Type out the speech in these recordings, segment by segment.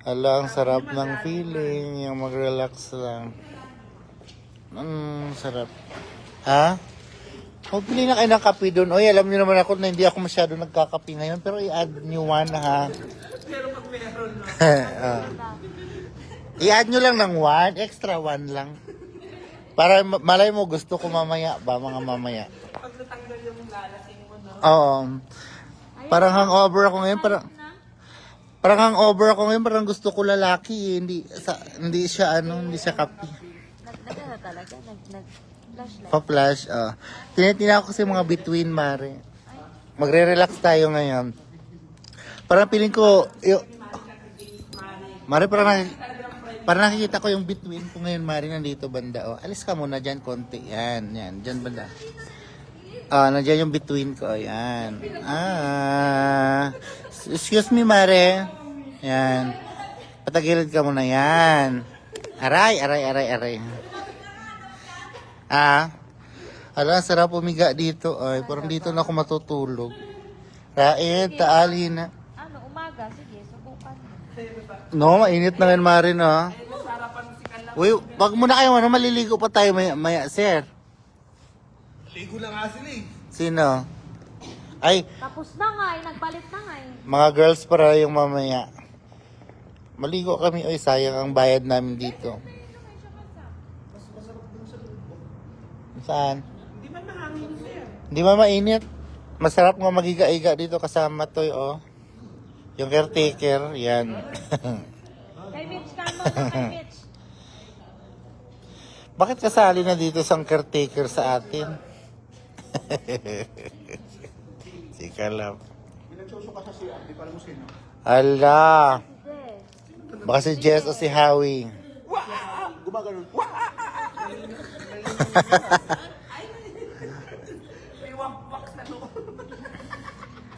Ala, ang sarap ng feeling. Yung mag-relax lang. Sarap. Ha? Pili na kayo ng kape doon. Oy, alam niyo naman ako na hindi ako masyado nagkakape ngayon. Pero i-add nyo one ha. Pero pag meron, no? I-add nyo lang ng one. Extra one lang. Para malay mo gusto ko mamaya ba mga mamaya. Pag natanggal yung lalasing mo, no? Oo. Parang hangover ako ngayon. Parang hangover ako ngayon. Parang gusto ko lalaki. Hindi siya kape. Nag talaga, nag-flashlight. Pa-flash. Tinitina ko kasi mga between, Mare. Magre-relax tayo ngayon. Parang feeling ko, Mare, parang nakikita ko yung between ko ngayon, Mare, nandito banda. Oh. Alis ka muna dyan, konti. Yan. Dyan banda. Nandiyan yung between ko. Yan. Excuse me, Mare. Yan. Patagilid ka muna. Yan. Aray. Ala, sarap pumiga dito. Ay, parang dito na ako matutulog. Raed, taali na. Umaga? Sige, subukan mo. No, mainit na ngayon, Mare, no? Uy, wag muna kayo, maliligo pa tayo maya, sir. Ligo na nga sila eh. Sino? Ay, Tapos na nga, nagpalit na nga mga girls para yung mamaya. Maligo kami, oy, sayang ang bayad namin dito. Saan? Hindi man mahangin sir. Hindi ba mainit? Masarap nga magiga-iga dito kasama to, oh. Yung caretaker, yan. Kay Mitch, kamo na kay Mitch. Bakit kasali na dito sang caretaker sa atin? Si Kalab. Ala. Baka si Jess o si Howie. Gumagano'n. May wax na no.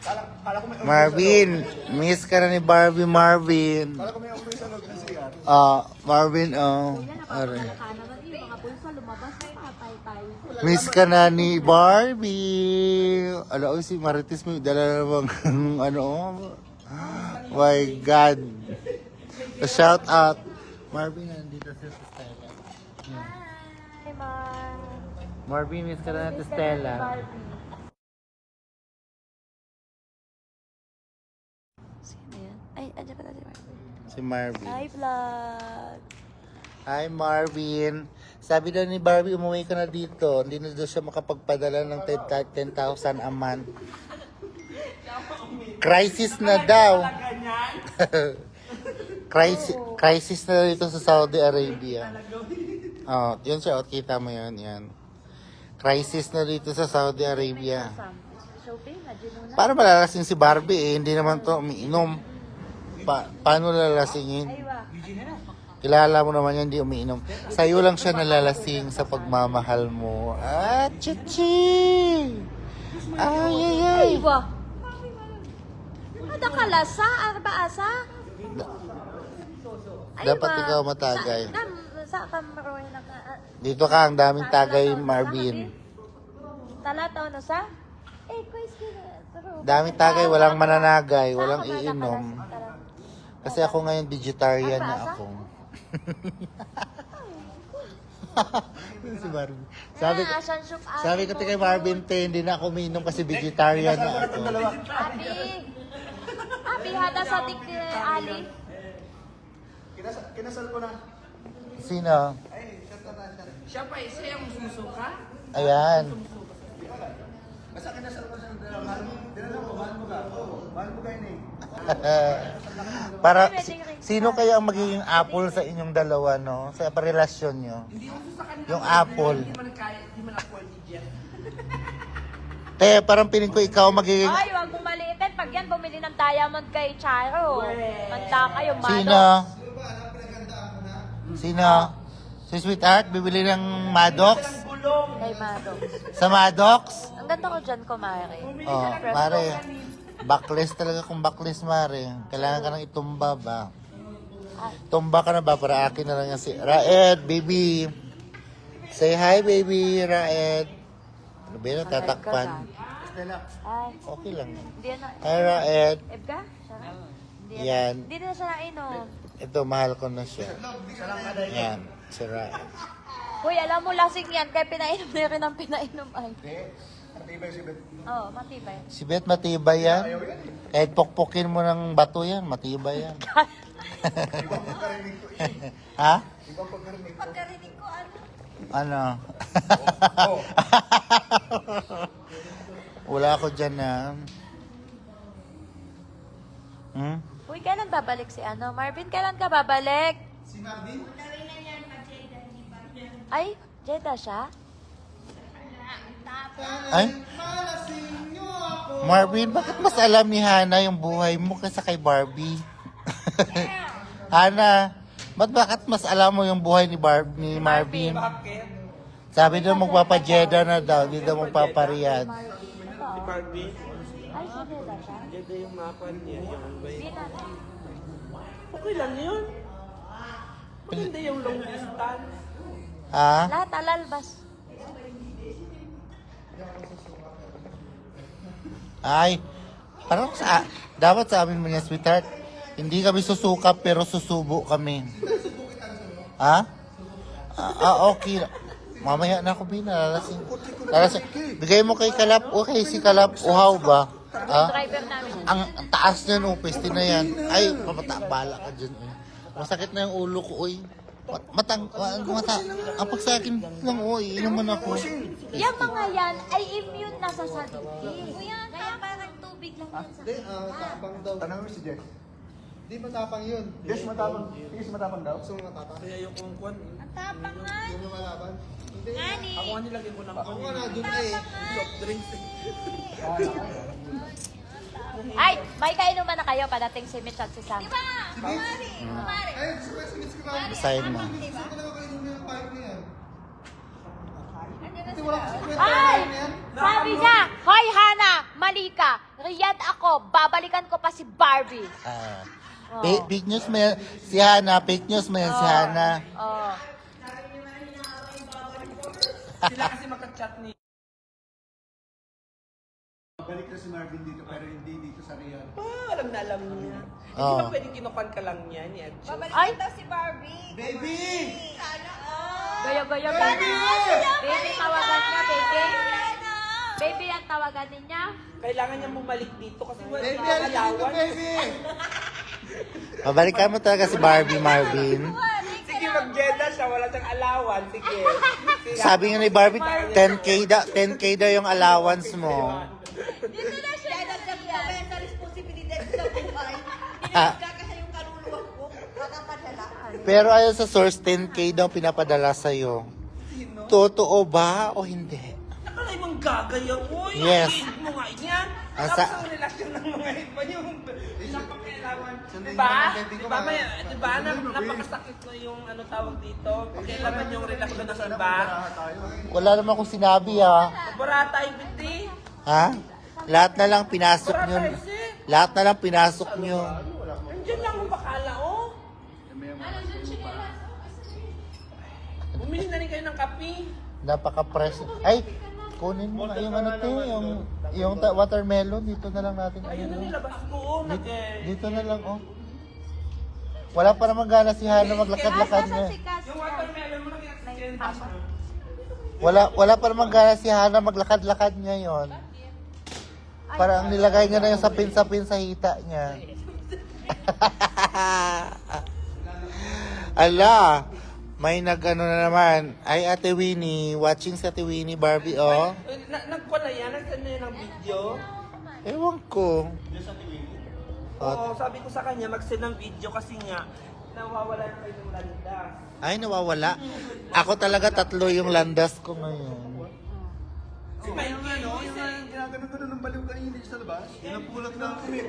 Kala ko may Marvin, miss ka na ni Barbie, Marvin. Kala ko may amoy sa loob ng CR. Marvin, Kuya, Are. napapalaka naman yung mga pulsa, lumabas na patay tayo. Miss ka na ni Barbie. Alam ko si Marites may dala namang my God. Shout out. Marvin, nandito si Stella. Hi, Mar. Marvin, miss ka na ni Stella. Sino yan? Ay, andyan pala si Mar. Si Marvin. Hi, vlog. Hi, Marvin. Sabi daw ni Barbie, umuwi ka na dito. Hindi na daw siya makapagpadala ng 10,000 a month. Crisis na daw. Crisis na dito sa Saudi Arabia. Yun siya. Kita mo yun. Yan. Crisis na dito sa Saudi Arabia. Shopping, nadyan na. Para malalasing si Barbie Hindi naman to umiinom. Paano lalasingin? Aywa. Kilala mo naman yan, hindi umiinom. Sa'yo lang siya nalalasing sa pagmamahal mo. Chichi! Ay. Aywa. Ada kalasa, arba asa. Dapat ikaw matagay. Sa kamaroy na ka. Dito ka, ang daming tagay, Marvin. Talata no sa? Quiz kina. Daming tagay, walang mananagay, walang iinom. Kasi ako ngayon, vegetarian na ako. Si Marvin. Sabi ko kay Marvin, hindi na ako umiinom kasi vegetarian na ako. Abi, hada sa tik Ali. Kinasal ko na. Sino? Siya pa isa yung sumusuka. Ayan. Basta kinasal ko sa mahal mo ka. Mahal mo ka yun eh. Para, sino kaya ang magiging apple sa inyong dalawa, no? Sa relasyon nyo? Hindi mo sa kanila. Yung apple. Hindi man kaya, hindi man ako Jeff. Parang piling ko ikaw magiging... Ay, huwag bumalitin. Pag yan, bumili ng diamond kay Charo. Manda kayo, malo. Sino? Sino? Si Sweetheart, bibili ng Maddox? Kay Maddox. Sa Maddox? Ang ganda ko dyan, kumare. Mare. Backless talaga kung backless, Mare. Kailangan ka nang itumba ba? Tumba ka na ba para akin na lang yan si... Raed, baby. Say hi, baby, Raed. Ano ba yun? Tatakpan. Ay, Okay lang. hindi na. Hi, Raed. Ebga? Sarap. Yan. Hindi na siya nainom. Ito, mahal ko na siya. Yan, si Raed. Uy, alam mo, lasing yan. Kaya pinainom na rin ang pinainom ay. Matibay si Bet. Oo, matibay. Si Beth, matibay yan. Kahit pokpokin mo ng bato yan, matibay yan. Ibang pagkarinig ko eh. Ha? Ibang pagkarinig ko. Pagkarinig ko, ano? Ano? Oh. Oh. Wala ako dyan na. Hmm? Uy, kailan babalik si ano? Marvin, kailan ka babalik? Si Marvin? Ay, Jeddah siya? Ay? Marvin, bakit mas alam ni Hana yung buhay mo kaysa kay Barbie? Hana, bakit mas alam mo yung buhay ni Marvin? Sabi daw magpapa-Jeddah na daw, hindi daw magpapariyad. Si Barbie, Ay, si Jeddah siya? ganda yung mapa niya. Yung ba Hindi yun? na. Okay lang yun. Maganda yung long distance. Ha? Lahat alalbas. Ay, parang dapat sa amin mga sweetheart, hindi kami susukap pero susubo kami. Ha? Okay. Mamaya na ako binalalasing. Bigay mo kay Kalap. Okay, si Kalap. Uhaw ba? Driver namin. Ang taas niyan, pweste na yan. Ay, bala ka dyan. Masakit na yung ulo ko, oy. Ang pagsakin lang, oy. Inuman ako. Yung mga yan ay immune na sa sadiki. Kuya, kaya parang tubig lang yan sa Hindi, tapang daw. Tanong mo si Jess. Di matapang yun. Jess matapang. Jess matapang daw. Gusto mo matapang? Kaya yung kungkwan. Ang tapang nga. Yung lumalaban? Hindi. Ngani. Ako nga nilagyan ko ng Ako nga na, dun na eh. soft drinks. Ay, may kainuman na kayo padating si Mitch at si Sam. Ay, gusto ko ba? Basahin mo. Gusto ko talaga kayo yung pipe na yan. Ay! Sabi niya, Hoy Hana, mali ka. Riyad ako, babalikan ko pa si Barbie. Fake news mo yan. Si Hana, fake news mo yan si Hana. Oh. Sila kasi magka-chat ni... Balik na si Marvin dito pero hindi dito sa Riyadh. alam na alam niya. Hindi Oo. ba pwedeng kinukan ka lang niya ni Edjo? Ay, Baby! gaya-gaya baby. Baby, tawagan niya, baby. Baby, ang tawagan niya. Kailangan niya bumalik dito kasi wala Baby, siyang alis dito, alawan. baby! Pabalikan mo talaga si Barbie, Marvin. Sige, mag-Jeddah siya. Wala siyang alawan. Sige. Sabi nga ni Barbie, 10K daw yung allowance mo. Dito na siya. Kaya sa responsibilidad sa buhay, Ah. kasi yung kaluluwa ko, makapadala. Pero ayon sa source, 10K daw pinapadala sa'yo. Totoo ba o hindi? Nakalay mong gagaya. Uy, Yes. ang mo nga yan. Ang Tapos sa- ang relasyon ng mga iba yung napakialaman. Sundin Diba? mo ng baby ko, Diba? ma. Diba? Napakasakit na yung ano tawag dito. Pakialaman yung relasyon ng iba. Tayo. Wala naman akong sinabi ha. Barata yung biti. Ha? Lahat na lang pinasok nyo. Lahat na lang pinasok nyo. Nandiyan lang ang bakala, oh. Bumili na rin kayo ng kape. Napaka-press. Ay, kunin mo nga yung ano to, yung watermelon. Dito na lang natin. Ayun na ano. nilabas ko, oh. Dito na lang, oh. Wala pa naman gana si Hana maglakad-lakad niya. Yung watermelon mo nag-experience mo. Wala pa naman gana si Hana maglakad-lakad niya yon. Parang nilagay niya na yung sapin-sapin sa hita niya. Ala, may nag-ano na naman. Ay, Ate Winnie, watching sa Ate Winnie Barbie, oh. Nagkuha na yan, nag-send na yan ng video. Ewan ko. Oo, sabi ko sa kanya, mag-send ng video kasi nga, nawawala na kayo ng landas. Ay, nawawala. Ako talaga 3 yung landas ko ngayon. Si Mikey, Ano, yung ginaganon-ganon ng baliw kanina dito sa labas. Napulat na ako eh.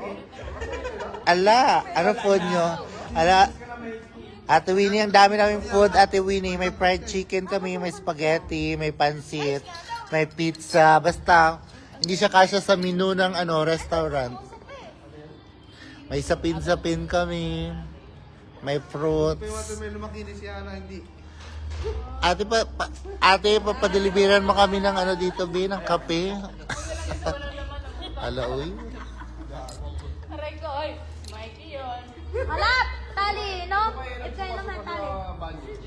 Ala, ano food nyo? Ala, Ate Winnie, ang dami namin food, Ate Winnie. May fried chicken kami, may spaghetti, may pansit, may pizza. Basta, hindi siya kasya sa menu ng restaurant. May sapin-sapin kami. May Yung fruits. watermelon makinis si Ana, hindi. Ate, papadeliveran mo kami ng dito, B, ng kape. Ala, uy. Aray ko, oy. Mikey yun. Halap! Tali, no? Ikaw naman, tali.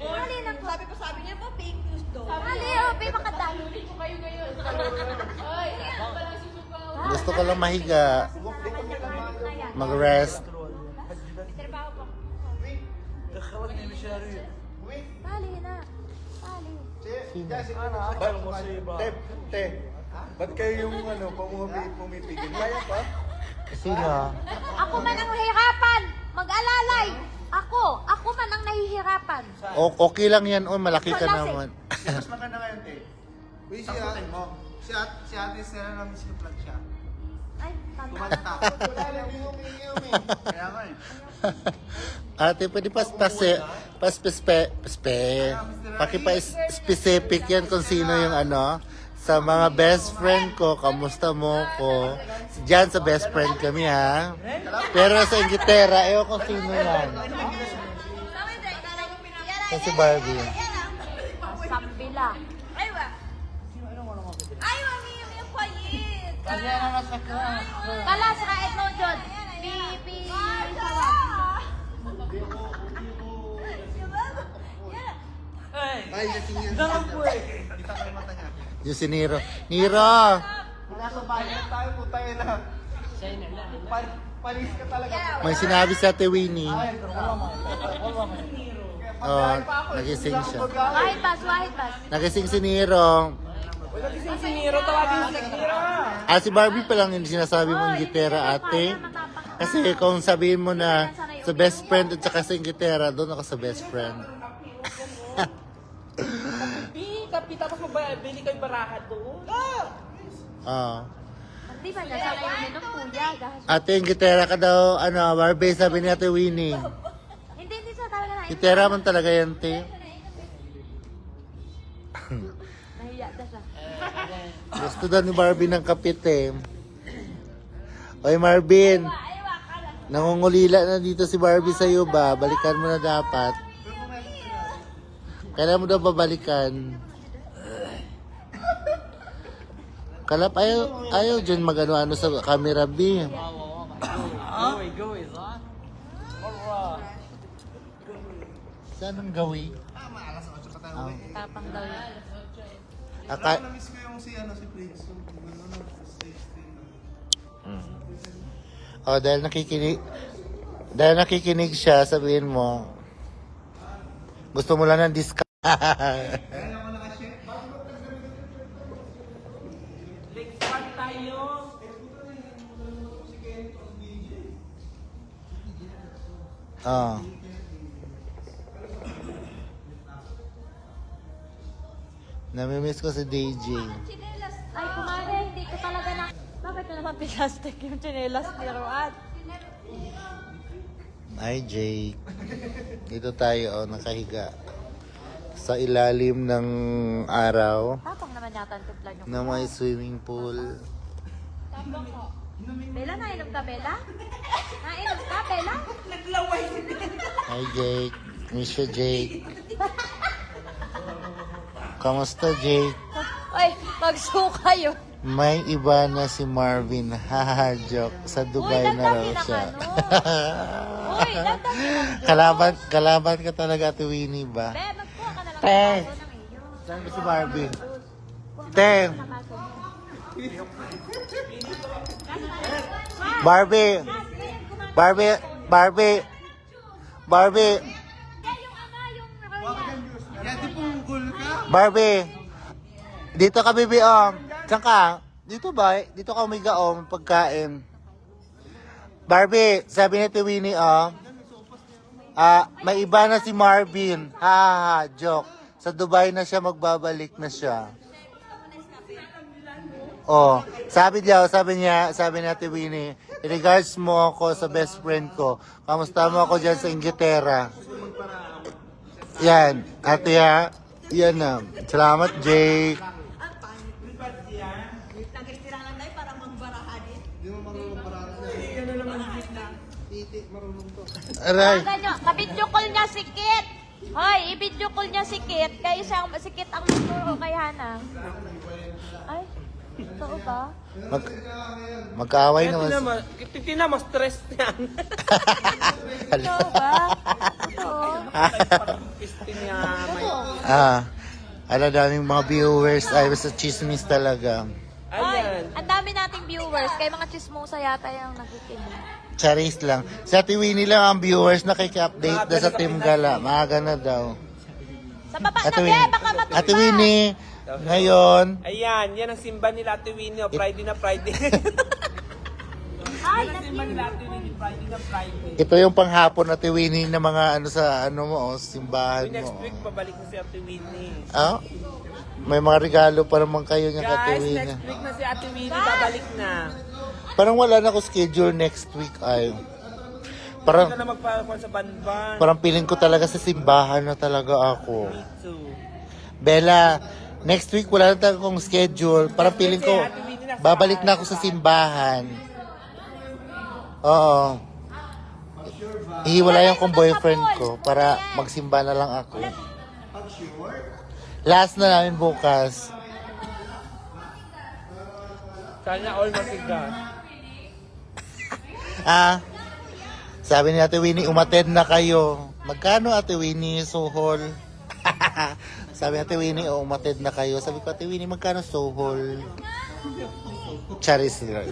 Tali na po. Sabi niya po, fake news daw. Tali, oh, may makadali. Gusto ko lang mahiga. Mag-rest. Trabaho po. Tali na. Tali. Te, ba't kayo yung pumipigil? Kaya pa? Sino? Ako man ang nahihirapan. Mag-alalay. Ako man ang nahihirapan. Okay lang yan. Oh, malaki ka Wala, naman. Mas maganda ngayon, te. Uy, si ate Stella namin sinuplug siya. Ay, tanda. Kumanta. Wala lang, umi. Kaya nga eh. Ate, pwede pakipa-specific yan kung sino yung ano. Sa mga best friend ko, kamusta mo ko. Diyan sa best friend kami ha. Pero sa Inglaterra, ewan kung sino yan. Yan si Barbie. Sambila. Ay, mami, yung payit. Kalas, kahit mo, John. Pipi. Sawa. Ay, nating yan. Kita ko yung mata niya. Yung si Nero. Nero! Nasa bayan tayo, putay na. Palis ka talaga. May sinabi sa Ate Winnie. Oh, nagising siya. Wahid bas. Nagising si Nero. Wala gising si Nero, tawagin si Nero. Si Barbie pa lang yung sinasabi mong gitera, ate. Kasi kung sabihin mo na sa best friend at saka sa gitera, doon ako sa best friend. Kapi, tapos mabili kayo baraha doon. Di ba niya? Sana yung minum kuya. Ate, yung gitera ka daw, Barbie, sabi ni Ate Winnie. Hindi siya talaga na. Gitera man talaga yan, te. Nahiya na siya. Gusto daw ni Barbie ng kapit, eh. Oy, Marvin. Nangungulila na dito si Barbie sa'yo ba? Balikan mo na dapat. Kailan mo daw babalikan? Kalap, ayaw dyan mag-ano sa camera, B. Saan ang gawi? Alas 8 pa tayo. Tapang daw yun. Namiss ko yung si Prince. Dahil nakikinig siya, sabihin mo, gusto mo lang ng discount. Next part tayo. Namimiss ko si DJ. Ay, kumare, hindi ko talaga na... Bakit na naman pinastic yung chinelas ni Road? Ay, Jake. Dito tayo, nakahiga. Sa ilalim ng araw Tapang naman yata ang timpla nyo. na may swimming pool. Tapang ko. Bella, nainom ka, Bella? Nainom ka, Bella? Hi, Jake. Miss you, Jake. Kamusta, Jake? Ay, magsuka yun. May iba na si Marvin. Haha, joke. Sa Dubai Uy, na raw dagdagan siya. ng Uy, dagdagan ng kalaban ka talaga, Ate Winnie ba? Be, magkuha ka na lang. Te. ng baso ng iyo. Saan ba si Barbie? Te. Barbie. Barbie. Barbie. Barbie. Yung ama, yung Yan, di punggol ka. Barbie. Dito ka, bibi, Saan ka? Dito ba? Dito ka umiga, pagkain. Barbie, sabi ni Ate Winnie, may iba na si Marvin. Ha, joke. Sa Dubai na siya, magbabalik na siya. Sabi ni Ate Winnie, regards mo ako sa best friend ko. Kamusta mo ako dyan sa Inglaterra? Yan, ate ha. Yan na. Salamat, Jake. Nag-istira lang tayo para magbaraha din. Di mo marunong parang Titi, marunong to. Aray. Ganyo, ka-video call niya si Kit. Hoy, i-video call niya si Kit. Kaya si Kit ang magturo kay Hana. Ay, totoo ba? Magkaaway Kaya naman. tinan mo, stress yan. Ikaw ba? Oo. Piste niya, may... Daming mga viewers ay sa chismis talaga. Ay, Ayan. ang dami nating viewers. Kaya mga chismosa yata yung nakikinig. Charis lang. Sa Tiwini lang ang viewers na update na sa Team Gala. Maaga na daw. Sa baba Ate na, Winnie, be, baka matumba. Ate Winnie, ngayon, Ayan, yan ang simba nila Ate Winnie. Friday na Friday. Ay, Yan ang simba nila Ate Winnie. Friday na Friday. ito yung panghapon Ate Winnie na mga simbahan Next mo. week, babalik na si Ate Winnie. May mga regalo pa naman kayo ng Ate Guys, Winnie. next week na si Ate Winnie. Babalik na. Parang wala na ako schedule next week ay. Hindi Parang ka na magpakuan sa banban. parang feeling ko talaga sa simbahan na talaga ako. Me too. Bella, next week wala na talaga akong schedule. Parang feeling ko babalik na ako sa simbahan. Oo. Ihiwalayan kong boyfriend ko para magsimba na lang ako. Last na namin bukas. Sana all masigas. Sabi ni Ate Winnie, umattend na kayo. Magkano Ate Winnie, Sohol? Sabi ni Ate Winnie, umattend na kayo. Sabi ko, Ate Winnie, magkano Sohol? Charis lang.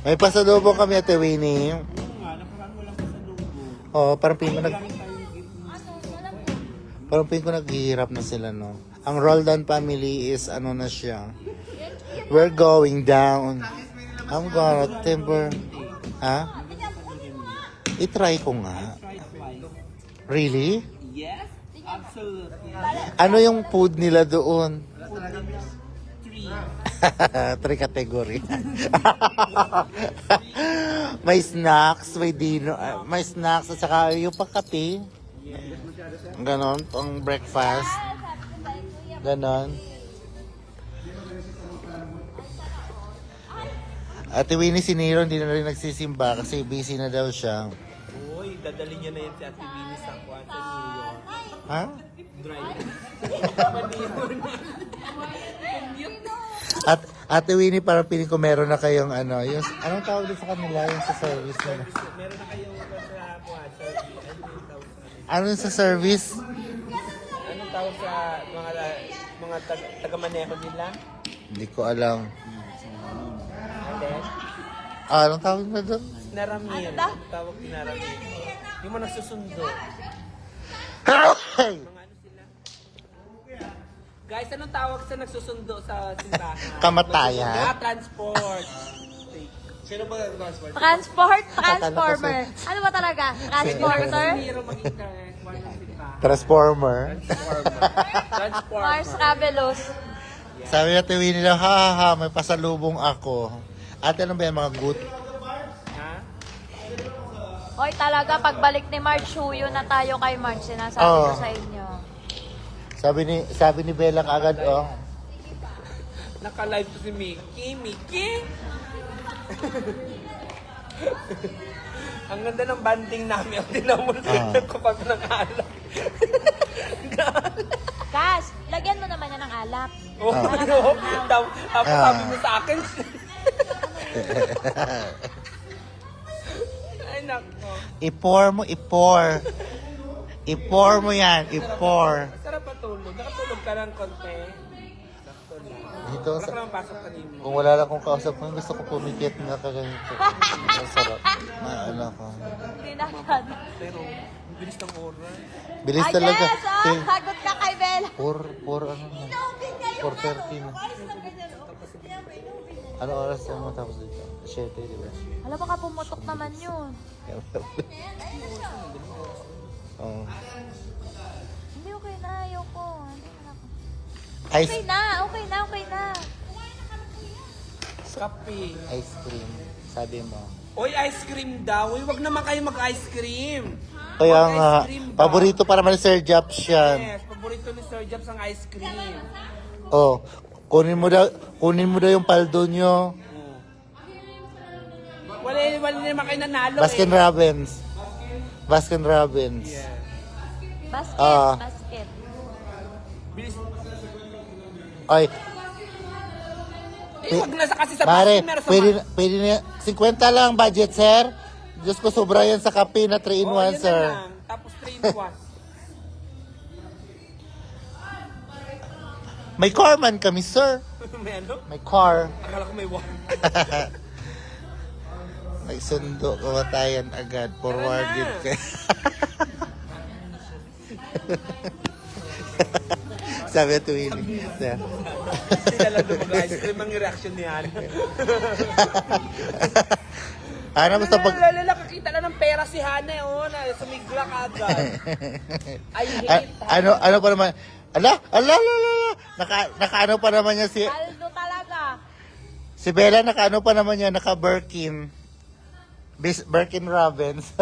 May pasalubong kami, Ate Winnie. Parang piling ko parang piling ko naghihirap na sila, no? Ang Roldan family is na siya. We're going down. I'm gonna timber. I-try ko nga. Really? Yes, absolutely. Ano yung food nila doon? 3. 3 category. May snacks, may dinner, may snacks at saka yung pagkape. Ganon, pang breakfast. Ganon. Ate Winnie, si Nero hindi na rin nagsisimba kasi busy na daw siya. Uy, dadali niya na yun si Ate Winnie sa Juan sa New York. Ha? Drive. At Ate Winnie, parang piling ko meron na kayong yung, anong tawag din sa kanila yung sa service nila? Meron na kayong sa Juan sa Ano yung sa service? anong tawag sa mga taga-maneho nila? Hindi ko alam. And then, Anong tawag na doon? Naramir. Tawag ni Naramir. Yung mga nagsusundo. Mga ano sila? Guys, anong tawag sa nagsusundo sa simbahan? Kamatayan. Transport. Sino ba transport? Transformer. Ano ba talaga? Transporter? Hero maging one ng simbahan. Transformer. Transport. Mars Cabelos. Sabi natin Winnie lang, ha, may pasalubong ako. Ate, ano ba yan, mga good? Ha? Hoy, talaga, pagbalik ni March, huyo na tayo kay March. Sinasabi Oo. ko sa inyo. Sabi ni Bella agad, Naka-live to si Mickey. Mickey! Ang ganda ng banding namin. Ang tinamol nagkupag ng alak. Kas, lagyan mo naman yan ng alak. Oh, no. Tapos sabi mo sa akin. Ay, nako. Ipor mo yan, ipor. Sarap patulog. Nakatulog ka ng konti. Sakto lang. Dito, Wala ka naman pasok ka rin mo. kung wala lang akong kausap ko, gusto ko pumikit na kaganito. Ang sarap. Maala ko. Hindi na yan. Pero, ang bilis ng oras. Bilis talaga. Yes! Oh, sagot ka kay Bella. Ano na? 4:30 na. Ano oras mo tapos dito? 7, di ba? Alam, baka pumutok naman yun. Oo. Hindi, okay na. Ayoko. Hindi na ako. Ice, Okay na. Okay na. Kape. ice cream. Sabi mo. Oy, ice cream daw. Uy, wag naman kayo mag-ice cream. Kaya Mag-ice nga, cream ba? paborito para naman ni Sir Japs yan. Yes, paborito ni Sir Jobs ang ice cream. Oh, kunin mo daw yung paldo nyo. Wala naman kayo nanalo Baskin Robbins. Baskin Robbins. Yeah. Basket. Ah. Basket. Bilis. Ay. Eh, wag na sa kasi sa Mare, basket, meron sa pwede na, 50 lang budget, sir. Diyos ko, sobra yan sa kape na 3 in 1, yun sir. na lang. Tapos 3 in 1. May car man kami, sir. May ano? May car. Akala ko may 1. May sundo, kamatayan agad. Forwarded Tara na. ka. Sabi ito, Winnie. Sir. Sila lang doon mag-ice cream ang reaction niyan. Ano, basta pag... Nakakita lang ng pera si Hana, oh, na sumigla ka agad. I hate ano pa naman? Ala. Naka-ano pa naman niya si... Aldo talaga. Si Bella, naka-ano pa naman niya, naka-Birkin. Birkin Robbins.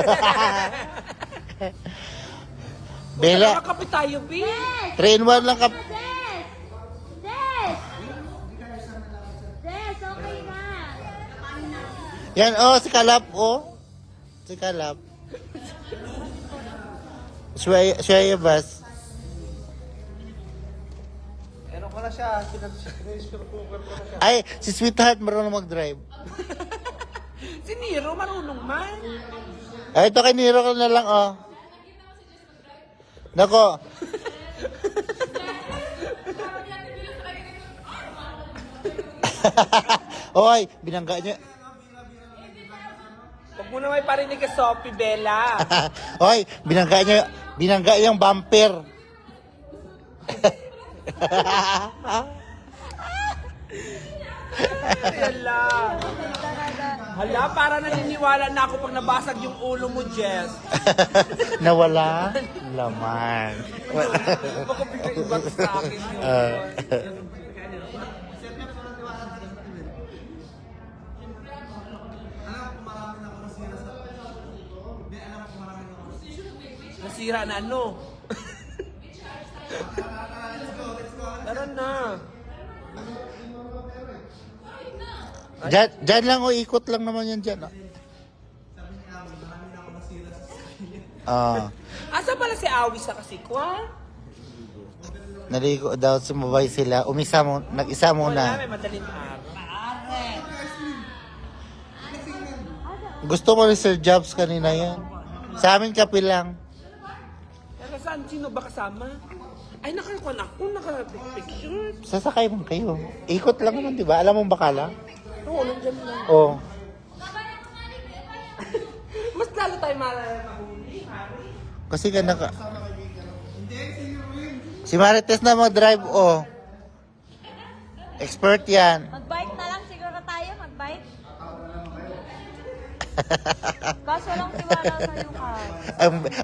Bella, Nakakapit tayo, B. 3 in 1 lang ka... Des! Des! Des, okay na. Yan, oh, si Kalap, oh. Si Kalap. Shwaya Bas. Ano ko na siya, sinasure cooker ko na siya. Ay, si Sweetheart marunong mag-drive. Si Nero, marunong man. Ay, ito kay Nero ka na lang, oh. Nako. Oy, binangga niya. Huwag mo na may parinig ka, Sophie Bella. Oy, binangga yung bumper. Yan lang. Hala, para naniniwala na ako pag nabasag yung ulo mo, Jess. Nawala laman. Baka bigla ibang sa akin yun. Nasira na ano? Tara na. Diyan lang, oh, ikot lang naman yan dyan. Asa pala si Awis sa kasikwa? Naligo daw, sumabay sila. Nag-isa Wala, muna. may madaling araw. Gusto ko rin Sir Jobs kanina yan. Sa amin kape lang. Pero saan? Sino ba kasama? Ay, nakakuha ako. Naka-picture. Sasakay mo kayo. Ikot lang naman, di ba? Alam mo bakala? Oo, nandiyan lang. Oo. Mas lalo tayo mahuli, Mari. Kasi ka naka... Si Marites na mag-drive, oh. Expert yan. Mag-bike na lang siguro tayo, mag-bike. Kaso lang tiwala sa yung car.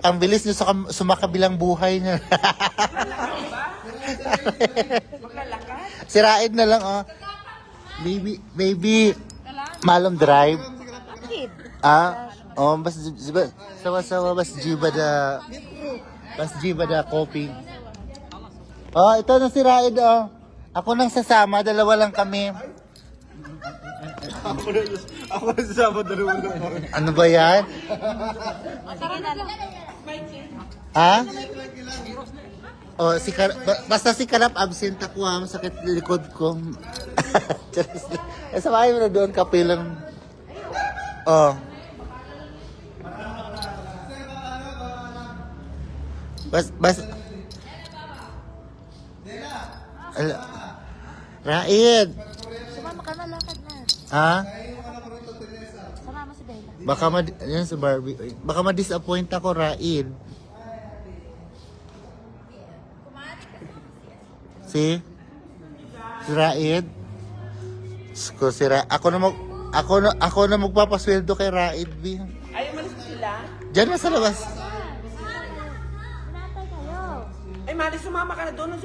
Ang bilis nyo sa sumakabilang buhay niya. Makalakad. Si Raed na lang, oh. Baby, malum drive. Kid. Oh, bas sawa-sawa bas jiba da copy. Oh, ito na si Raed, oh. Ako nang sasama, dalawa lang kami. Ako na sasama, dalawang naman. Ano ba yan? Sige na lang. Ha? Oh, basta si Kalap absent ako, ha. Masakit likod ko. Sa bahay mo na doon, kape lang. Oh. Bas. Raid. Sumama ka na, lakad na. Ha? Sumama si Bella. Baka yan si Barbie. Baka ma-disappoint ako, Raid. Si Raid. Ako na magpapasweldo kay Raid, B. Ayaw malis sila? Diyan na sa labas. Hinatay kayo. Ay, Mari, sumama ka na doon.